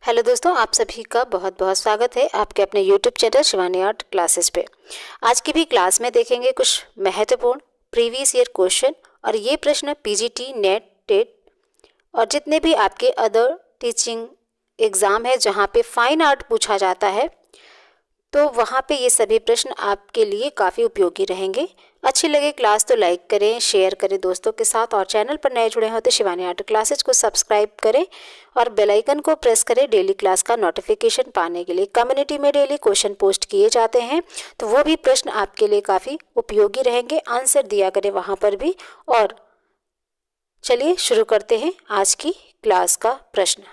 Hello दोस्तों, आप सभी का बहुत बहुत स्वागत है आपके अपने YouTube channel Shivani art classes पे। आज की भी क्लास में देखेंगे कुछ महत्वपूर्ण प्रीवियस ईयर क्वेश्चन और ये प्रश्न पीजीटी, नेट, टेट और जितने भी आपके अदर टीचिंग एग्ज़ाम है जहाँ पे फाइन आर्ट पूछा जाता है तो वहाँ पे ये सभी प्रश्न आपके लिए काफ़ी उपयोगी रहेंगे। अच्छी लगे क्लास तो लाइक करें, शेयर करें दोस्तों के साथ और चैनल पर नए जुड़े हो तो शिवानी आर्ट क्लासेस को सब्सक्राइब करें और बेल आइकन को प्रेस करें डेली क्लास का नोटिफिकेशन पाने के लिए। कम्युनिटी में डेली क्वेश्चन पोस्ट किए जाते हैं तो वो भी प्रश्न आपके लिए काफ़ी उपयोगी रहेंगे, आंसर दिया करें वहाँ पर भी। और चलिए शुरू करते हैं आज की क्लास का प्रश्न।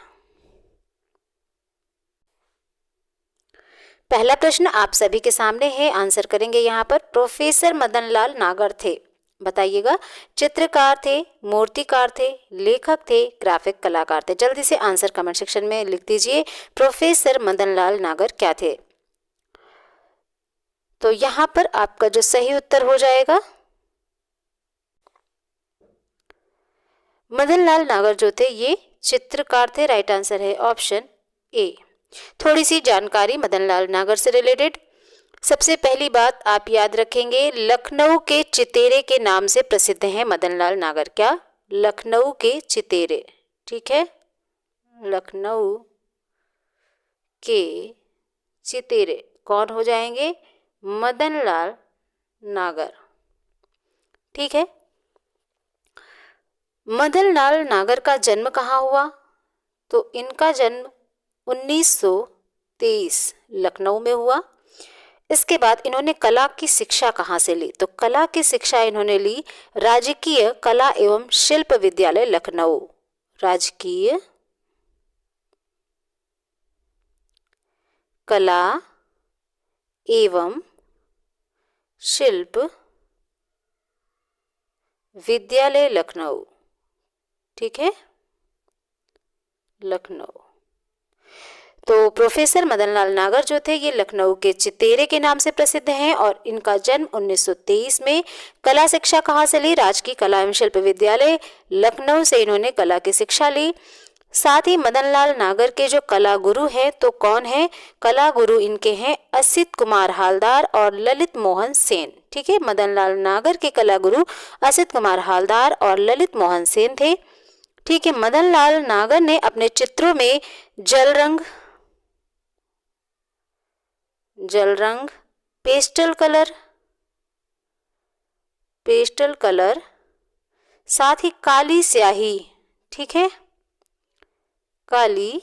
पहला प्रश्न आप सभी के सामने है, आंसर करेंगे यहाँ पर। प्रोफेसर मदनलाल नागर थे, बताइएगा। चित्रकार थे, मूर्तिकार थे, लेखक थे, ग्राफिक कलाकार थे। जल्दी से आंसर कमेंट सेक्शन में लिख दीजिए। प्रोफेसर मदनलाल नागर क्या थे? तो यहाँ पर आपका जो सही उत्तर हो जाएगा, मदनलाल नागर जो थे ये चित्रकार थे। राइट आंसर है ऑप्शन ए। थोड़ी सी जानकारी मदनलाल नागर से रिलेटेड। सबसे पहली बात आप याद रखेंगे, लखनऊ के चितेरे के नाम से प्रसिद्ध हैं मदनलाल नागर। क्या? लखनऊ के चितेरे। ठीक है, लखनऊ के चितेरे कौन हो जाएंगे? मदनलाल नागर। ठीक है, मदनलाल नागर का जन्म कहाँ हुआ? तो इनका जन्म 1923 लखनऊ में हुआ। इसके बाद इन्होंने कला की शिक्षा कहाँ से ली? तो कला की शिक्षा इन्होंने ली राजकीय कला एवं शिल्प विद्यालय लखनऊ। राजकीय कला एवं शिल्प विद्यालय लखनऊ। ठीक है, लखनऊ। तो प्रोफेसर मदनलाल नागर जो थे ये लखनऊ के चितेरे के नाम से प्रसिद्ध हैं और इनका जन्म 1923 में। कला शिक्षा कहाँ से ली? राजकीय कला एवं शिल्प विद्यालय लखनऊ से इन्होंने कला की शिक्षा ली। साथ ही मदनलाल नागर के जो कला गुरु हैं तो कौन है? कला गुरु इनके हैं असित कुमार हालदार और ललित मोहन सेन। ठीक है, मदनलाल नागर के कला गुरु असित कुमार हालदार और ललित मोहन सेन थे। ठीक है, मदनलाल नागर ने अपने चित्रों में जल रंग, पेस्टल कलर, साथ ही काली स्याही, ठीक है, काली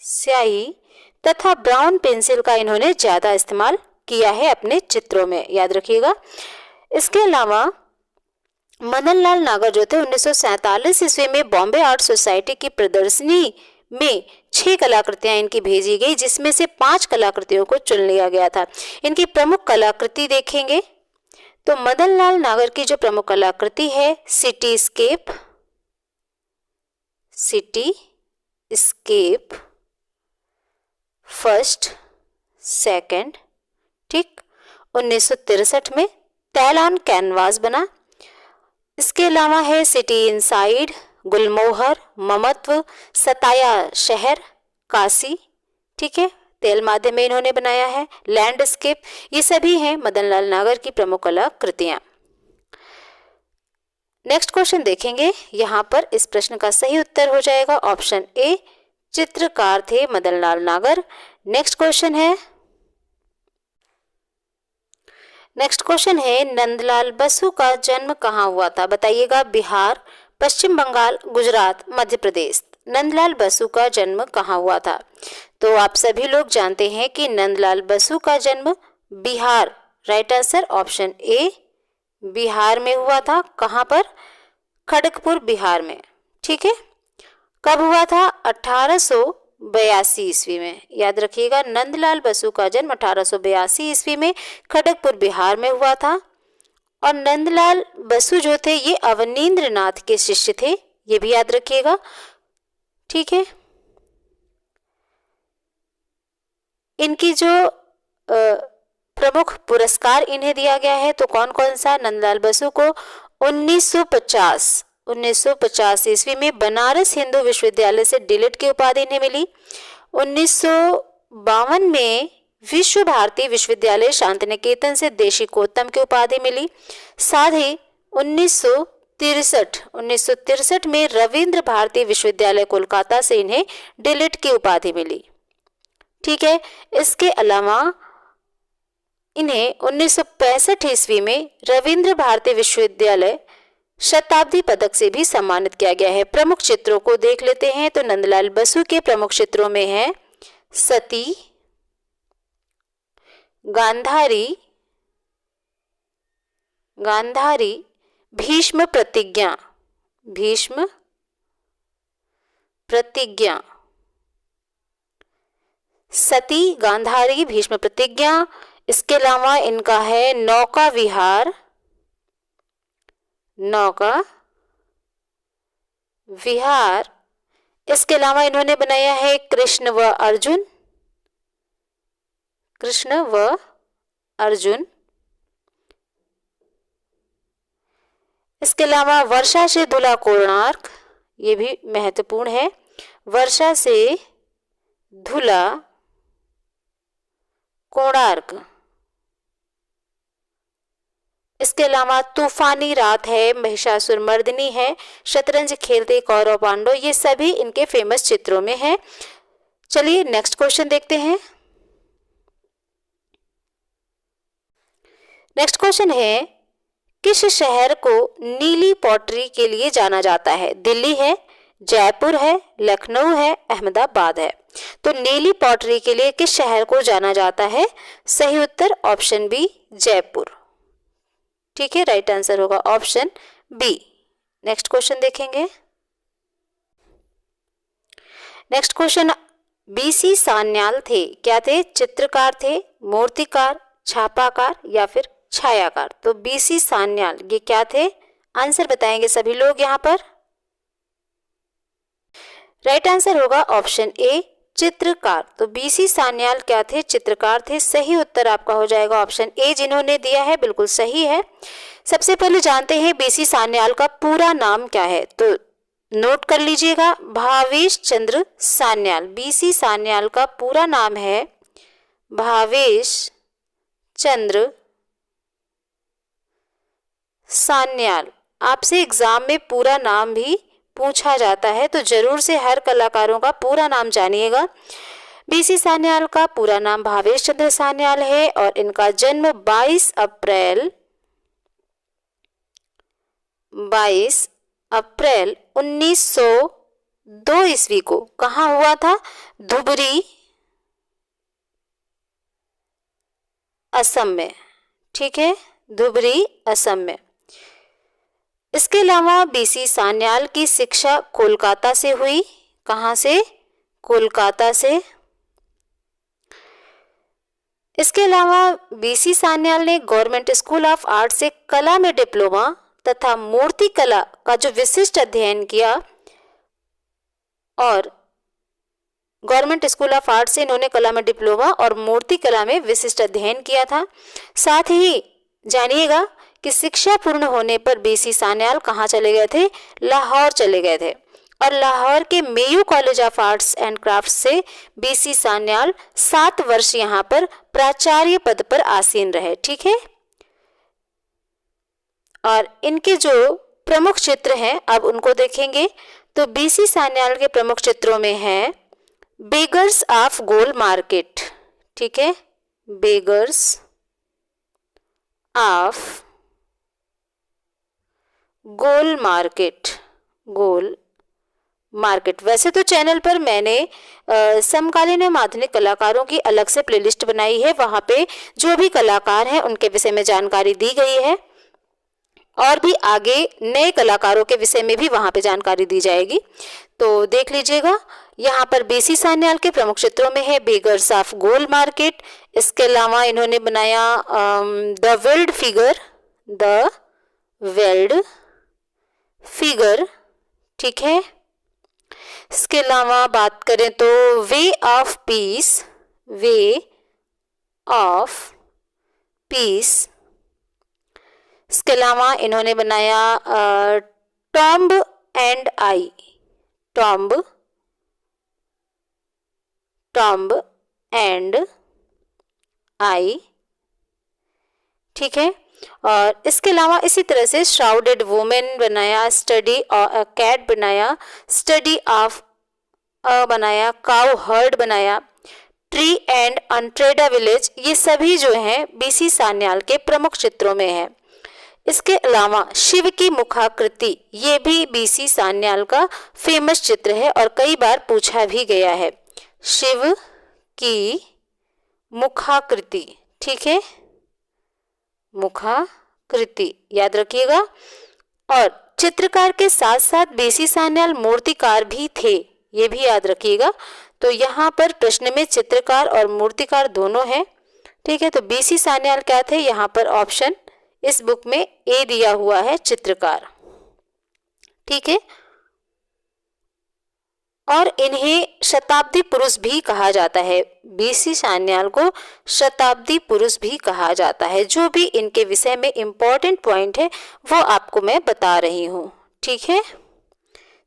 स्याही तथा ब्राउन पेंसिल का इन्होंने ज्यादा इस्तेमाल किया है अपने चित्रों में, याद रखिएगा। इसके अलावा मदनलाल नागर जो थे 1947 ईस्वी में बॉम्बे आर्ट सोसाइटी की प्रदर्शनी में 6 कलाकृतियां इनकी भेजी गई, जिसमें से 5 कलाकृतियों को चुन लिया गया था। इनकी प्रमुख कलाकृति देखेंगे तो मदनलाल नागर की जो प्रमुख कलाकृति है सिटी स्केप फर्स्ट सेकंड, ठीक, 1963 में टेल ऑन कैनवास बना। इसके अलावा है सिटी इनसाइड, गुलमोहर, ममत्व, सताया शहर, काशी, ठीक है, तेल माध्यम में इन्होंने बनाया है, लैंडस्केप। ये सभी हैं मदनलाल नागर की प्रमुख कलाकृतियां। नेक्स्ट क्वेश्चन देखेंगे, यहां पर इस प्रश्न का सही उत्तर हो जाएगा ऑप्शन ए, चित्रकार थे मदनलाल नागर। नेक्स्ट क्वेश्चन है नंदलाल बसु का जन्म कहाँ हुआ था? बताइएगा। बिहार, पश्चिम बंगाल, गुजरात, मध्य प्रदेश। नंदलाल बसु का जन्म कहाँ हुआ था? तो आप सभी लोग जानते हैं कि नंदलाल बसु का जन्म Bihar, right answer option A, Bihar में हुआ था। कहाँ पर? खड़गपुर, बिहार में। ठीक है, कब हुआ था? 1882 ईस्वी में, याद रखिएगा। नंदलाल बसु का जन्म 1882 ईस्वी में खड़गपुर, बिहार में हुआ था। और नंदलाल बसु जो थे ये अवनींद्र नाथ के शिष्य थे, ये भी याद रखिएगा। ठीक है, इनकी जो प्रमुख पुरस्कार इन्हें दिया गया है तो कौन कौन सा? नंदलाल बसु को 1950 ईस्वी में बनारस हिंदू विश्वविद्यालय से डीलिट की उपाधि इन्हें मिली। 1952 में विश्व भारती विश्वविद्यालय शांतिनिकेतन से देशिकोत्तम की उपाधि मिली। साथ ही 1963 में रविंद्र भारती विश्वविद्यालय कोलकाता से इन्हें डिलिट की उपाधि मिली। ठीक है, इसके अलावा इन्हें 1965 ईस्वी में रविंद्र भारती विश्वविद्यालय शताब्दी पदक से भी सम्मानित किया गया है। प्रमुख चित्रों को देख लेते हैं तो नंदलाल बसु के प्रमुख चित्रों में है सती, गांधारी, भीष्म प्रतिज्ञा, सती, गांधारी, भीष्म प्रतिज्ञा। इसके अलावा इनका है नौका विहार, इसके अलावा इन्होंने बनाया है कृष्ण व अर्जुन। इसके अलावा वर्षा से धुला कोणार्क, ये भी महत्वपूर्ण है, वर्षा से धुला कोणार्क। इसके अलावा तूफानी रात है, महिषासुर मर्दिनी है, शतरंज खेलते कौरव पांडव, ये सभी इनके फेमस चित्रों में है। चलिए नेक्स्ट क्वेश्चन देखते हैं। नेक्स्ट क्वेश्चन है, किस शहर को नीली पॉटरी के लिए जाना जाता है? दिल्ली है, जयपुर है, लखनऊ है, अहमदाबाद है। तो नीली पॉटरी के लिए किस शहर को जाना जाता है? सही उत्तर ऑप्शन बी, जयपुर। ठीक है, राइट आंसर होगा ऑप्शन बी। नेक्स्ट क्वेश्चन देखेंगे। नेक्स्ट क्वेश्चन, बीसी सान्याल थे, क्या थे? चित्रकार थे, मूर्तिकार, छापाकार या फिर छायाकार? तो बीसी सान्याल ये क्या थे? आंसर बताएंगे सभी लोग यहाँ पर। राइट आंसर होगा ऑप्शन ए, चित्रकार। तो बीसी सान्याल क्या थे? चित्रकार थे। सही उत्तर आपका हो जाएगा ऑप्शन ए, जिन्होंने दिया है बिल्कुल सही है। सबसे पहले जानते हैं बीसी सान्याल का पूरा नाम क्या है, तो नोट कर लीजिएगा, भावेश चंद्र सान्याल। बीसी सान्याल का पूरा नाम है भावेश चंद्र सान्याल। आपसे एग्जाम में पूरा नाम भी पूछा जाता है, तो जरूर से हर कलाकारों का पूरा नाम जानिएगा। बीसी सान्याल का पूरा नाम भावेश चंद्र सान्याल है और इनका जन्म 22 अप्रैल 1902 ईस्वी को कहाँ हुआ था? धुबरी, असम में। ठीक है, धुबरी, असम में। इसके अलावा बीसी सान्याल की शिक्षा कोलकाता से हुई। कहाँ से? कोलकाता से। इसके अलावा बीसी सान्याल ने गवर्नमेंट स्कूल ऑफ आर्ट से कला में डिप्लोमा तथा मूर्ति कला का जो विशिष्ट अध्ययन किया, और गवर्नमेंट स्कूल ऑफ आर्ट से इन्होंने कला में डिप्लोमा और मूर्ति कला में विशिष्ट अध्ययन किया था। साथ ही जानिएगा कि शिक्षा पूर्ण होने पर बीसी सान्याल कहाँ चले गए थे? लाहौर चले गए थे, और लाहौर के Mayu college of arts and crafts से बीसी सान्याल 7 वर्ष यहाँ पर प्राचार्य पद पर आसीन रहे। ठीक है, और इनके जो प्रमुख चित्र हैं अब उनको देखेंगे। तो बीसी सान्याल के प्रमुख चित्रों में है बेगर्स ऑफ गोल मार्केट। ठीक है, बेगर्स ऑफ गोल मार्केट। वैसे तो चैनल पर मैंने समकालीन एवं आधुनिक कलाकारों की अलग से प्लेलिस्ट बनाई है, वहां पे जो भी कलाकार हैं उनके विषय में जानकारी दी गई है, और भी आगे नए कलाकारों के विषय में भी वहां पे जानकारी दी जाएगी, तो देख लीजिएगा। यहाँ पर बीसी सान्याल के प्रमुख चित्रों में है बेगर्स ऑफ गोल मार्केट। इसके अलावा इन्होंने बनाया द वेल्ड फिगर। ठीक है, इसके अलावा बात करें तो वे ऑफ पीस। इसके अलावा इन्होंने बनाया टॉम्ब टॉम्ब एंड आई, ठीक है। और इसके अलावा इसी तरह से श्राउडेड वुमेन बनाया, स्टडी और कैट बनाया, स्टडी ऑफ बनाया, काउ हर्ड बनाया, ट्री एंड अनट्रेडा विलेज, ये सभी जो हैं बीसी सान्याल के प्रमुख चित्रों में है। इसके अलावा शिव की मुखाकृति, ये भी बीसी सान्याल का फेमस चित्र है और कई बार पूछा भी गया है। शिव की मुखाकृति, ठीक है, मुखाकृति याद रखिएगा। और चित्रकार के साथ साथ बीसी सान्याल मूर्तिकार भी थे, ये भी याद रखिएगा। तो यहाँ पर प्रश्न में चित्रकार और मूर्तिकार दोनों हैं, ठीक है। तो बीसी सान्याल क्या थे, यहाँ पर ऑप्शन इस बुक में ए दिया हुआ है, चित्रकार, ठीक है। और इन्हें शताब्दी पुरुष भी कहा जाता है, बीसी सान्याल को शताब्दी पुरुष भी कहा जाता है। जो भी इनके विषय में इम्पोर्टेंट पॉइंट है वो आपको मैं बता रही हूँ, ठीक है,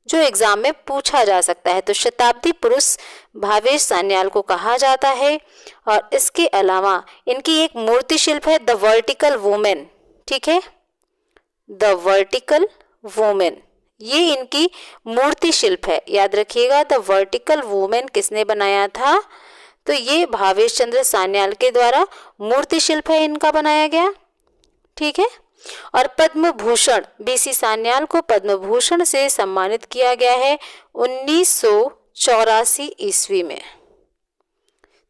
जो एग्जाम में पूछा जा सकता है। तो शताब्दी पुरुष भावेश सान्याल को कहा जाता है। और इसके अलावा इनकी एक मूर्ति शिल्प है द वर्टिकल वुमेन, ठीक है, द वर्टिकल वुमेन, ये इनकी मूर्ति शिल्प है, याद रखिएगा। द वर्टिकल वुमेन किसने बनाया था, तो ये भावेश चंद्र सान्याल के द्वारा मूर्ति शिल्प है इनका बनाया गया, ठीक है। और पद्म भूषण, बीसी सान्याल को पद्म भूषण से सम्मानित किया गया है 1984 ईस्वी में।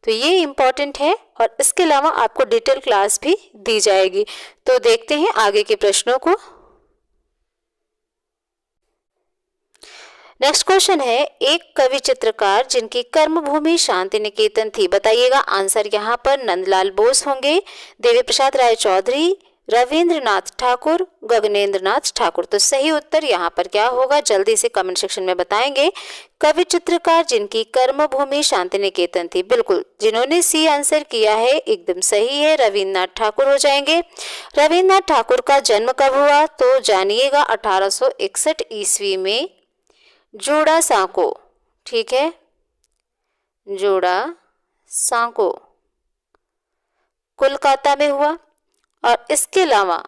तो ये इम्पोर्टेंट है और इसके अलावा आपको डिटेल क्लास भी दी जाएगी। तो देखते हैं आगे के प्रश्नों को। नेक्स्ट क्वेश्चन है, एक कवि चित्रकार जिनकी कर्मभूमि शांति निकेतन थी, बताइएगा। आंसर यहाँ पर नंदलाल बोस होंगे, देवी प्रसाद राय चौधरी, रविंद्रनाथ ठाकुर, गगनेंद्रनाथ ठाकुर। तो सही उत्तर यहाँ पर क्या होगा, जल्दी से कमेंट सेक्शन में बताएंगे। कवि चित्रकार जिनकी कर्मभूमि शांति निकेतन थी, बिल्कुल जिन्होंने सी आंसर किया है एकदम सही है, रविंद्रनाथ ठाकुर हो जाएंगे। रविंद्रनाथ ठाकुर का जन्म कब हुआ, तो जानिएगा 1861 ईस्वी में जोड़ा सांको, ठीक है, जोड़ा सांको कोलकाता में हुआ। और इसके अलावा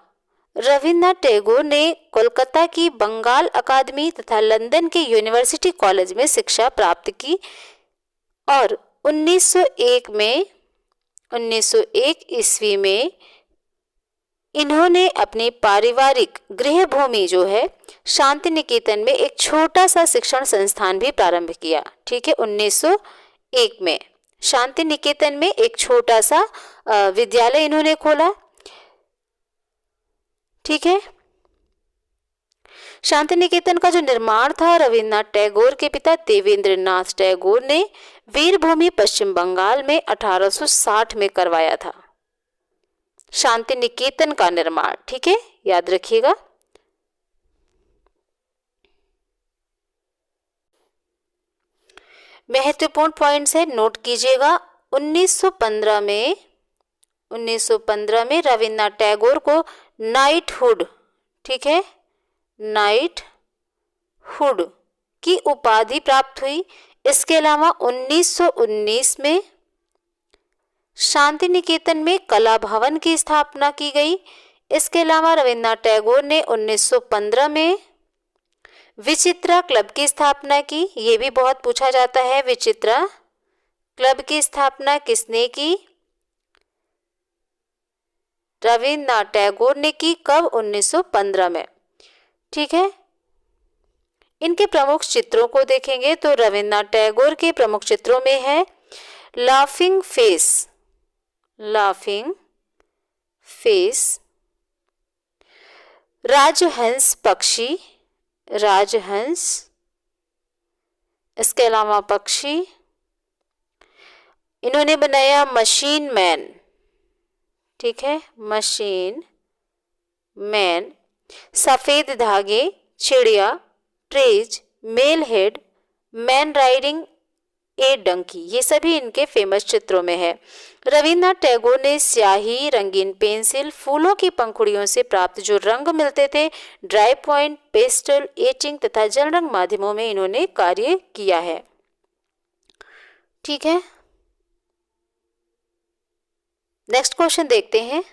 रविन्द्रनाथ टैगोर ने कोलकाता की बंगाल अकादमी तथा लंदन के यूनिवर्सिटी कॉलेज में शिक्षा प्राप्त की। और 1901 ईस्वी में इन्होंने अपनी पारिवारिक गृह भूमि जो है शांति निकेतन में एक छोटा सा शिक्षण संस्थान भी प्रारंभ किया, ठीक है। 1901 में शांति निकेतन में एक छोटा सा विद्यालय इन्होंने खोला, ठीक है। शांति निकेतन का जो निर्माण था रविन्द्रनाथ टैगोर के पिता देवेंद्रनाथ टैगोर ने वीरभूमि पश्चिम बंगाल में 1860 में करवाया था, शांति निकेतन का निर्माण, ठीक है, याद रखिएगा। महत्वपूर्ण पॉइंट्स है, नोट कीजिएगा। 1915 में रविन्द्रनाथ टैगोर को नाइटहुड, ठीक है, नाइटहुड की उपाधि प्राप्त हुई। इसके अलावा 1919 में शांति निकेतन में कला भवन की स्थापना की गई। इसके अलावा रविन्द्रनाथ टैगोर ने 1915 में विचित्रा क्लब की स्थापना की, ये भी बहुत पूछा जाता है। विचित्रा क्लब की स्थापना किसने की, रविन्द्रनाथ टैगोर ने की, कब, 1915 में, ठीक है। इनके प्रमुख चित्रों को देखेंगे तो रविन्द्रनाथ टैगोर के प्रमुख चित्रों में है लाफिंग फेस, राजहंस पक्षी, इसके अलावा पक्षी इन्होंने बनाया मशीन मैन, ठीक है, मशीन मैन, सफेद धागे, चिड़िया, trees, male head, man riding a donkey, ये सभी इनके फेमस चित्रों में है। रविन्द्रनाथ टैगोर ने स्याही, रंगीन पेंसिल, फूलों की पंखुड़ियों से प्राप्त जो रंग मिलते थे, ड्राई पॉइंट, पेस्टल, एचिंग तथा जल रंग माध्यमों में इन्होंने कार्य किया है, ठीक है। नेक्स्ट क्वेश्चन देखते हैं।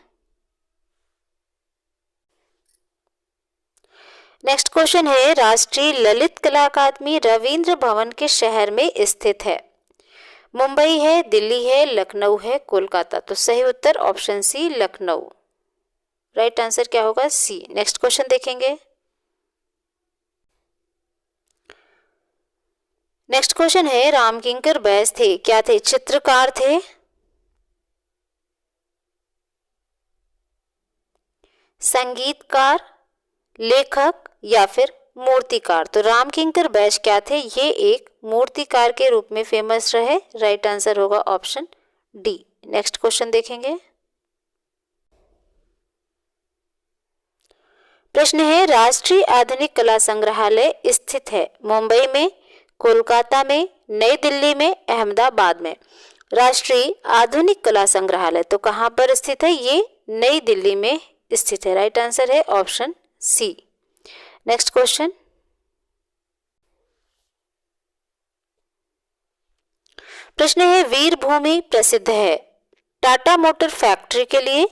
नेक्स्ट क्वेश्चन है, राष्ट्रीय ललित कला अकादमी रविंद्र भवन के शहर में स्थित है? मुंबई है, दिल्ली है, लखनऊ है, कोलकाता? तो सही उत्तर option C Lucknow. Right answer क्या होगा? सी। नेक्स्ट क्वेश्चन देखेंगे। नेक्स्ट क्वेश्चन है, रामकिंकर बैस थे, क्या थे? चित्रकार थे, संगीतकार, लेखक या फिर मूर्तिकार? तो रामकिंकर बैस क्या थे? ये एक मूर्तिकार के रूप में फेमस रहे। राइट आंसर होगा ऑप्शन डी। नेक्स्ट क्वेश्चन देखेंगे। प्रश्न है, राष्ट्रीय आधुनिक कला संग्रहालय स्थित है मुंबई में, कोलकाता में, नई दिल्ली में, अहमदाबाद में? राष्ट्रीय आधुनिक कला संग्रहालय तो कहां पर स्थित है? ये नई दिल्ली में स्थित है। राइट आंसर है ऑप्शन सी। Next question. प्रश्न है, वीरभूमि प्रसिद्ध है टाटा मोटर फैक्ट्री के लिए,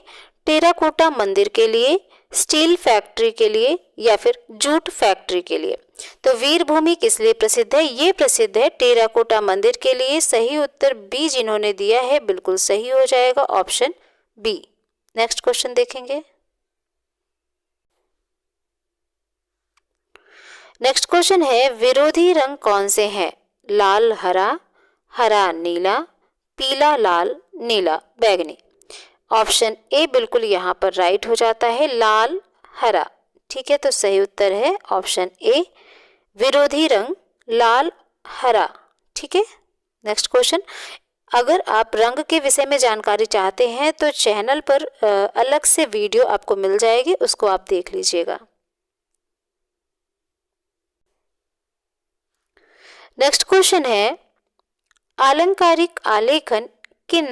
टेराकोटा मंदिर के लिए, स्टील फैक्ट्री के लिए या फिर जूट फैक्ट्री के लिए? तो वीरभूमि किस लिए प्रसिद्ध है? ये प्रसिद्ध है टेराकोटा मंदिर के लिए। सही उत्तर बी जिन्होंने दिया है बिल्कुल सही हो जाएगा, ऑप्शन बी। नेक्स्ट क्वेश्चन देखेंगे। नेक्स्ट क्वेश्चन है, विरोधी रंग कौन से हैं? लाल हरा, हरा नीला, पीला लाल, नीला बैगनी? ऑप्शन ए बिल्कुल यहाँ पर राइट हो जाता है, लाल हरा। ठीक है, तो सही उत्तर है ऑप्शन ए, विरोधी रंग लाल हरा। ठीक है। नेक्स्ट क्वेश्चन, अगर आप रंग के विषय में जानकारी चाहते हैं तो चैनल पर अलग से वीडियो आपको मिल जाएगी, उसको आप देख लीजिएगा। नेक्स्ट क्वेश्चन है, आलंकारिक आलेखन किन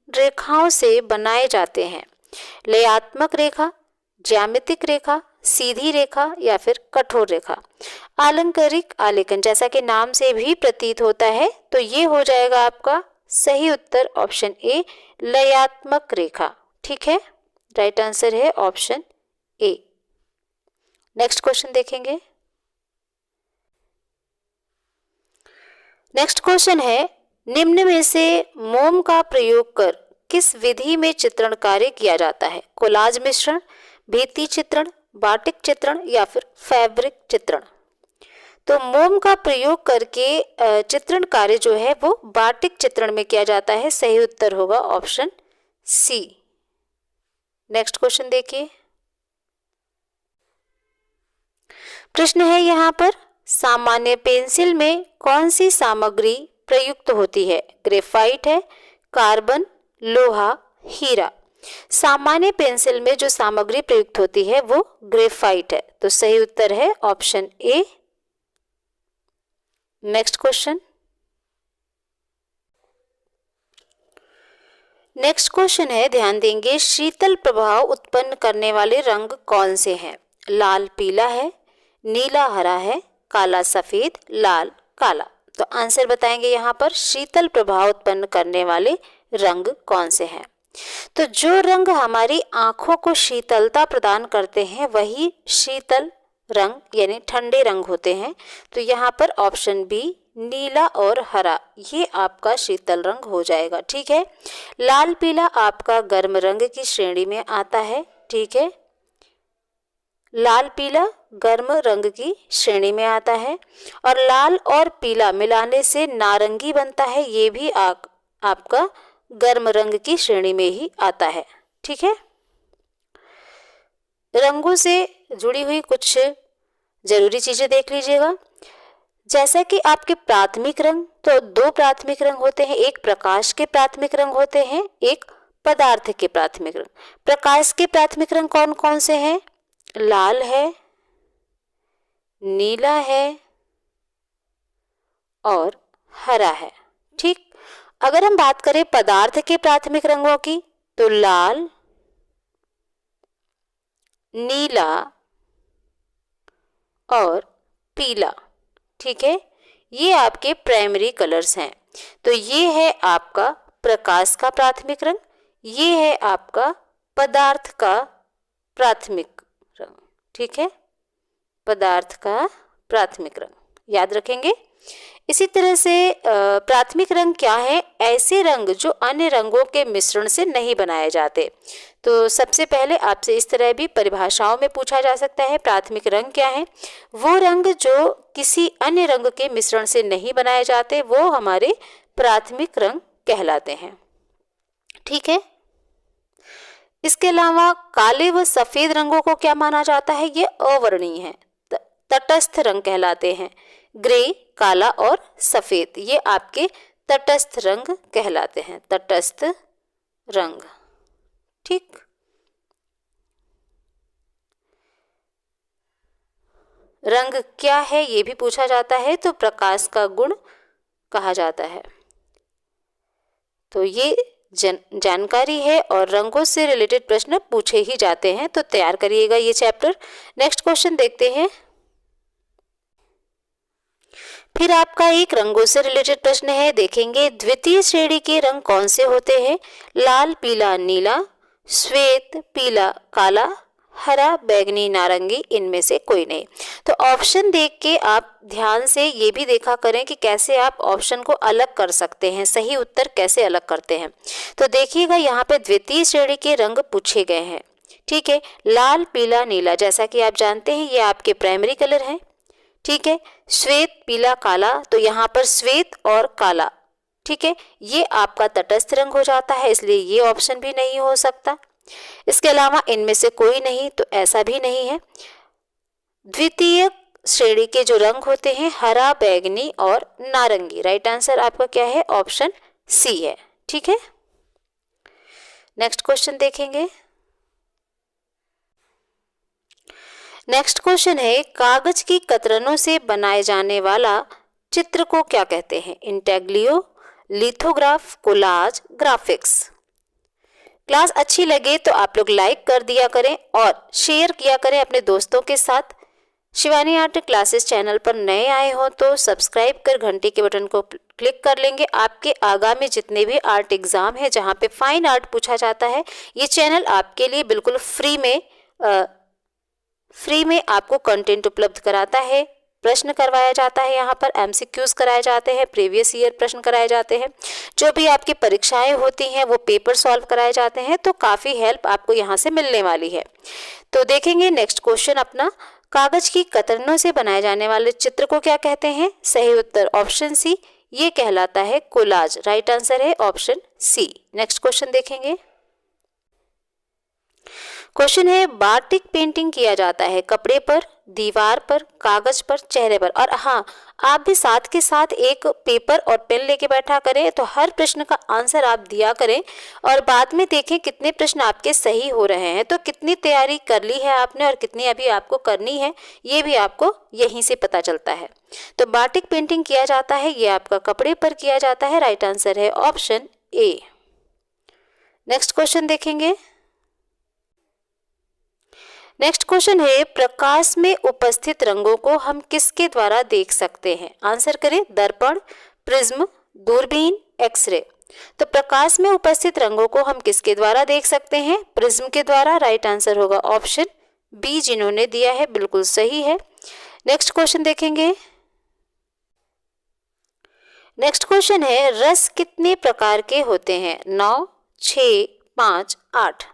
रेखाओं से बनाए जाते हैं? लयात्मक रेखा, ज्यामितिक रेखा, सीधी रेखा या फिर कठोर रेखा? आलंकारिक आलेखन जैसा कि नाम से भी प्रतीत होता है तो ये हो जाएगा आपका सही उत्तर ऑप्शन ए, लयात्मक रेखा। ठीक है, राइट आंसर है ऑप्शन ए। नेक्स्ट क्वेश्चन देखेंगे। नेक्स्ट क्वेश्चन है, निम्न में से मोम का प्रयोग कर किस विधि में चित्रण कार्य किया जाता है? कोलाज मिश्रण, भित्ति चित्रण, बाटिक चित्रण या फिर फैब्रिक चित्रण? तो मोम का प्रयोग करके चित्रण कार्य जो है वो बाटिक चित्रण में किया जाता है। सही उत्तर होगा ऑप्शन सी। नेक्स्ट क्वेश्चन देखिए। प्रश्न है यहाँ पर, सामान्य पेंसिल में कौन सी सामग्री प्रयुक्त होती है? ग्रेफाइट है, कार्बन, लोहा, हीरा? सामान्य पेंसिल में जो सामग्री प्रयुक्त होती है वो ग्रेफाइट है, तो सही उत्तर है option A. Next question. Next question है, ध्यान देंगे, शीतल प्रभाव उत्पन्न करने वाले रंग कौन से हैं? लाल पीला है, नीला हरा है, काला सफेद, लाल काला? तो आंसर बताएंगे यहाँ पर, शीतल प्रभाव उत्पन्न करने वाले रंग कौन से हैं? तो जो रंग हमारी आंखों को शीतलता प्रदान करते हैं वही शीतल रंग यानी ठंडे रंग होते हैं। तो यहाँ पर ऑप्शन बी, नीला और हरा, ये आपका शीतल रंग हो जाएगा। ठीक है, लाल पीला आपका गर्म रंग की श्रेणी में आता है। ठीक है, लाल पीला गर्म रंग की श्रेणी में आता है और लाल और पीला मिलाने से नारंगी बनता है, ये भी आपका गर्म रंग की श्रेणी में ही आता है। ठीक है, रंगों से जुड़ी हुई कुछ जरूरी चीजें देख लीजिएगा। जैसा कि आपके प्राथमिक रंग, तो दो प्राथमिक रंग होते हैं, एक प्रकाश के प्राथमिक रंग होते हैं, एक पदार्थ के प्राथमिक रंग। प्रकाश के प्राथमिक रंग कौन कौन से हैं? लाल है, नीला है और हरा है। ठीक, अगर हम बात करें पदार्थ के प्राथमिक रंगों की तो लाल, नीला और पीला। ठीक है, ये आपके प्राइमरी कलर्स हैं। तो ये है आपका प्रकाश का प्राथमिक रंग, ये है आपका पदार्थ का प्राथमिक रंग। ठीक है, पदार्थ का प्राथमिक रंग याद रखेंगे। इसी तरह से प्राथमिक रंग क्या है? ऐसे रंग जो अन्य रंगों के मिश्रण से नहीं बनाए जाते। तो सबसे पहले आपसे इस तरह भी परिभाषाओं में पूछा जा सकता है, प्राथमिक रंग क्या है? वो रंग जो किसी अन्य रंग के मिश्रण से नहीं बनाए जाते वो हमारे प्राथमिक रंग कहलाते हैं। ठीक है, इसके अलावा काले व सफेद रंगों को क्या माना जाता है? ये अवर्णीय है, तटस्थ रंग कहलाते हैं। ग्रे, काला और सफेद ये आपके तटस्थ रंग कहलाते हैं, तटस्थ रंग। ठीक, रंग क्या है ये भी पूछा जाता है, तो प्रकाश का गुण कहा जाता है। तो ये जानकारी है और रंगों से रिलेटेड प्रश्न पूछे ही जाते हैं, तो तैयार करिएगा ये चैप्टर। नेक्स्ट क्वेश्चन देखते हैं। फिर आपका एक रंगों से रिलेटेड प्रश्न है, देखेंगे द्वितीय श्रेणी के रंग कौन से होते हैं? लाल, पीला, नीला, श्वेत, पीला, काला, हरा, बैगनी, नारंगी, इनमें से कोई नहीं। तो ऑप्शन देख के आप ध्यान से ये भी देखा करें कि कैसे आप ऑप्शन को अलग कर सकते हैं, सही उत्तर कैसे अलग करते हैं। तो देखिएगा यहाँ पे द्वितीय श्रेणी के रंग पूछे गए हैं। ठीक है, लाल, पीला, नीला, जैसा कि आप जानते हैं ये आपके प्राइमरी कलर हैं। ठीक है, श्वेत, पीला, काला, तो यहाँ पर श्वेत और काला, ठीक है, ये आपका तटस्थ रंग हो जाता है, इसलिए ये ऑप्शन भी नहीं हो सकता। इसके अलावा इनमें से कोई नहीं, तो ऐसा भी नहीं है। द्वितीय श्रेणी के जो रंग होते हैं हरा, बैगनी और नारंगी, राइट आंसर आपका क्या है? ऑप्शन सी है। ठीक है, नेक्स्ट क्वेश्चन देखेंगे। नेक्स्ट क्वेश्चन है, कागज की कतरनों से बनाए जाने वाला चित्र को क्या कहते हैं? Intaglio, lithograph, collage, graphics. Class अच्छी लगे तो आप लोग लाइक कर दिया करें और शेयर किया करें अपने दोस्तों के साथ। शिवानी आर्ट क्लासेस चैनल पर नए आए हो तो सब्सक्राइब कर घंटी के बटन को क्लिक कर लेंगे। आपके आगामी जितने भी आर्ट एग्जाम है जहाँ पे फाइन आर्ट पूछा जाता है, ये चैनल आपके लिए बिल्कुल फ्री में आपको कंटेंट उपलब्ध कराता है। प्रश्न करवाया जाता है, यहाँ पर एमसीक्यूज कराए जाते हैं, प्रीवियस ईयर प्रश्न कराए जाते हैं, जो भी आपकी परीक्षाएं होती हैं वो पेपर सॉल्व कराए जाते हैं, तो काफ़ी हेल्प आपको यहाँ से मिलने वाली है। तो देखेंगे नेक्स्ट क्वेश्चन अपना, कागज की कतरनों से बनाए जाने वाले चित्र को क्या कहते हैं? सही उत्तर ऑप्शन सी, ये कहलाता है कोलाज, राइट आंसर है ऑप्शन सी। नेक्स्ट क्वेश्चन देखेंगे। क्वेश्चन है, बाटिक पेंटिंग किया जाता है कपड़े पर, दीवार पर, कागज पर, चेहरे पर। और हाँ, आप भी साथ के साथ एक पेपर और पेन लेके बैठा करें, तो हर प्रश्न का आंसर आप दिया करें और बाद में देखें कितने प्रश्न आपके सही हो रहे हैं। तो कितनी तैयारी कर ली है आपने और कितनी अभी आपको करनी है, ये भी आपको यहीं से पता चलता है। तो बाटिक पेंटिंग किया जाता है, ये आपका कपड़े पर किया जाता है, राइट आंसर है ऑप्शन ए। नेक्स्ट क्वेश्चन देखेंगे। नेक्स्ट क्वेश्चन है, प्रकाश में उपस्थित रंगों को हम किसके द्वारा देख सकते हैं? आंसर करें, दर्पण, प्रिज्म, दूरबीन, एक्सरे। तो प्रकाश में उपस्थित रंगों को हम किसके द्वारा देख सकते हैं? प्रिज्म के द्वारा, राइट आंसर होगा ऑप्शन बी, जिन्होंने दिया है बिल्कुल सही है। नेक्स्ट क्वेश्चन देखेंगे। नेक्स्ट क्वेश्चन है, रस कितने प्रकार के होते हैं? 9, 6, 5, 8।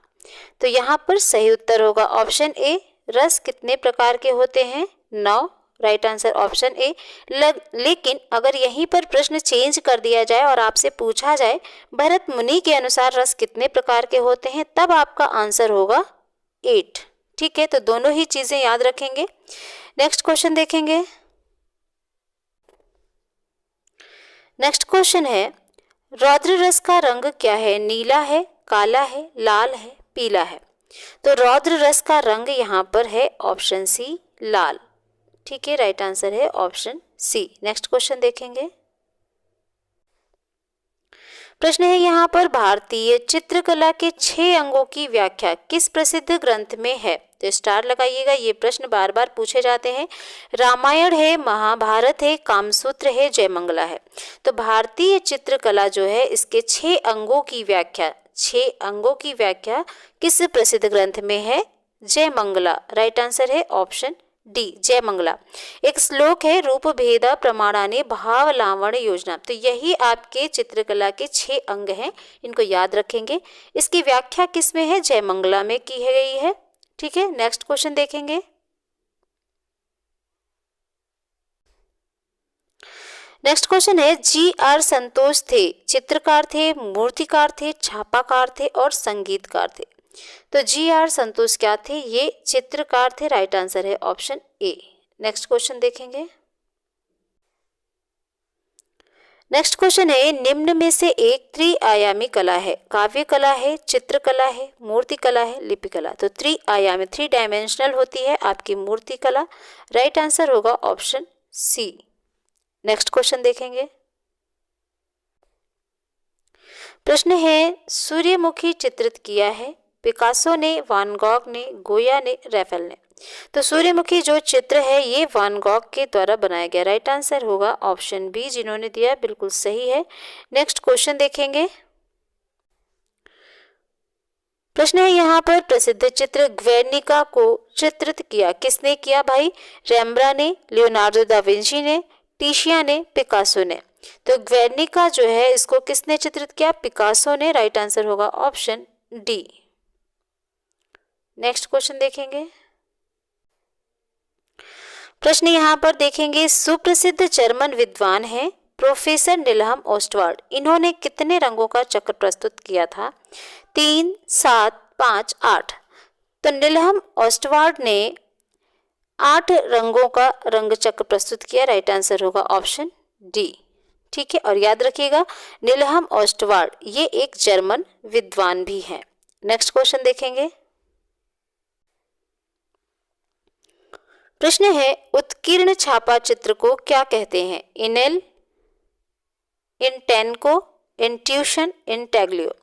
तो यहाँ पर सही उत्तर होगा ऑप्शन ए, रस कितने प्रकार के होते हैं? 9, राइट आंसर ऑप्शन ए। लेकिन अगर यहीं पर प्रश्न चेंज कर दिया जाए और आपसे पूछा जाए भरत मुनि के अनुसार रस कितने प्रकार के होते हैं, तब आपका आंसर होगा 8। ठीक है, तो दोनों ही चीजें याद रखेंगे। नेक्स्ट क्वेश्चन देखेंगे। नेक्स्ट क्वेश्चन है, रौद्र रस का रंग क्या है? नीला है, काला है, लाल है, पीला है। तो रौद्र रस का रंग यहाँ पर है ऑप्शन सी, लाल। ठीक है, राइट आंसर है ऑप्शन सी। नेक्स्ट क्वेश्चन देखेंगे। प्रश्न है यहाँ पर, भारतीय चित्रकला के 6 अंगों की व्याख्या किस प्रसिद्ध ग्रंथ में है? तो स्टार लगाइएगा, ये प्रश्न बार बार पूछे जाते हैं। रामायण है, महाभारत है, कामसूत्र है, जयमंगला है। तो भारतीय चित्रकला जो है इसके 6 अंगों की व्याख्या, 6 अंगों की व्याख्या किस प्रसिद्ध ग्रंथ में है? जयमंगला। राइट आंसर है ऑप्शन डी, जयमंगला। एक श्लोक है रूप भेदा प्रमाणानि भाव लावण्य योजना। तो यही आपके चित्रकला के 6 अंग हैं, इनको याद रखेंगे। इसकी व्याख्या किस में है? जयमंगला में की गई है। ठीक है, नेक्स्ट क्वेश्चन देखेंगे। नेक्स्ट क्वेश्चन है जी.आर. संतोष थे चित्रकार थे, मूर्तिकार थे, छापाकार थे और संगीतकार थे। तो जी.आर. संतोष क्या थे? ये चित्रकार थे। राइट आंसर है ऑप्शन ए। नेक्स्ट क्वेश्चन देखेंगे। नेक्स्ट क्वेश्चन है निम्न में से एक त्रिआयामी कला है? काव्य कला है, चित्रकला है, मूर्ति कला है, लिपि कला। तो त्रिआयामी, 3 डायमेंशनल होती है आपकी मूर्ति कला। राइट आंसर होगा ऑप्शन सी। नेक्स्ट क्वेश्चन देखेंगे। प्रश्न है सूर्यमुखी चित्रित किया है? पिकासो ने, वान गॉग ने, गोया ने, रैफेल ने। तो सूर्यमुखी जो चित्र है ये वान गॉग के द्वारा बनाया गया। राइट आंसर होगा ऑप्शन बी, जिन्होंने दिया बिल्कुल सही है। नेक्स्ट क्वेश्चन देखेंगे। प्रश्न है यहाँ पर प्रसिद्ध चित्र ग्वेर्निका को चित्रित किया किसने किया भाई? रेम्ब्रांड ने, लियोनार्डो दा विंची ने, टिशिया ने, पिकासो ने। तो ग्वेर्निका जो है इसको किसने चित्रित किया? पिकासो ने। राइट आंसर होगा ऑप्शन डी। नेक्स्ट क्वेश्चन देखेंगे। प्रश्न यहाँ पर देखेंगे सुप्रसिद्ध जर्मन विद्वान है प्रोफेसर निलहम ओस्टवाल्ड। इन्होंने कितने रंगों का चक्र प्रस्तुत किया था? 3, 7, 5, 8। तो निलहम ओस्टवाल्ड ने 8 रंगों का रंग चक्र प्रस्तुत किया। राइट आंसर होगा ऑप्शन डी। ठीक है, और याद रखिएगा निलहम ओस्टवाल्ड ये एक जर्मन विद्वान भी है। नेक्स्ट क्वेश्चन देखेंगे। प्रश्न है उत्कीर्ण छापा चित्र को क्या कहते हैं? इनेल, इंटेनको, इंट्यूशन, इंटेग्लियो।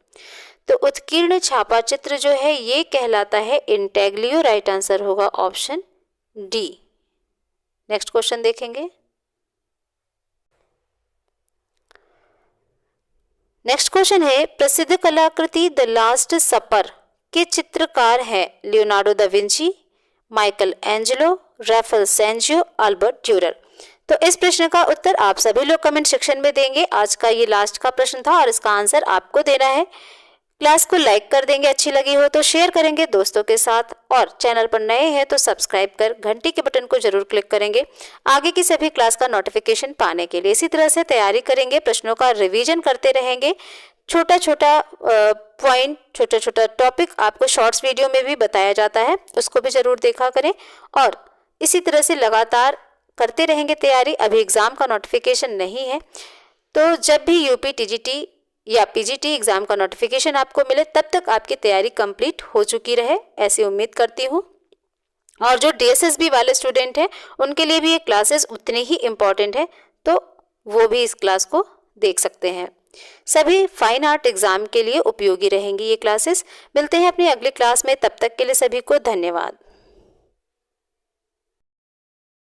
तो उत्कीर्ण छापा चित्र जो है ये कहलाता है इंटेग्लियो। राइट आंसर होगा ऑप्शन डी। नेक्स्ट क्वेश्चन देखेंगे। नेक्स्ट क्वेश्चन है प्रसिद्ध कलाकृति द लास्ट सपर के चित्रकार है? Leonardo da Vinci, Michelangelo, Raphael Sanzio, Albert Durer. तो इस प्रश्न का उत्तर आप सभी लोग कमेंट सेक्शन में देंगे। आज का ये लास्ट का प्रश्न था और इसका आंसर आपको देना है। क्लास को लाइक कर देंगे, अच्छी लगी हो तो शेयर करेंगे दोस्तों के साथ, और चैनल पर नए हैं तो सब्सक्राइब कर घंटी के बटन को जरूर क्लिक करेंगे आगे की सभी क्लास का नोटिफिकेशन पाने के लिए। इसी तरह से तैयारी करेंगे, प्रश्नों का रिवीजन करते रहेंगे। छोटा छोटा पॉइंट, छोटा छोटा टॉपिक आपको शॉर्ट्स वीडियो में भी बताया जाता है, उसको भी जरूर देखा करें। और इसी तरह से लगातार करते रहेंगे तैयारी। अभी एग्ज़ाम का नोटिफिकेशन नहीं है, तो जब भी यूपी टीजीटी या पीजीटी एग्ज़ाम का नोटिफिकेशन आपको मिले तब तक आपकी तैयारी कंप्लीट हो चुकी रहे, ऐसी उम्मीद करती हूँ। और जो डीएसएसबी वाले स्टूडेंट हैं उनके लिए भी ये क्लासेस उतनी ही इम्पॉर्टेंट है, तो वो भी इस क्लास को देख सकते हैं। सभी फाइन आर्ट एग्ज़ाम के लिए उपयोगी रहेंगी ये क्लासेस। मिलते हैं अपनी अगली क्लास में, तब तक के लिए सभी को धन्यवाद।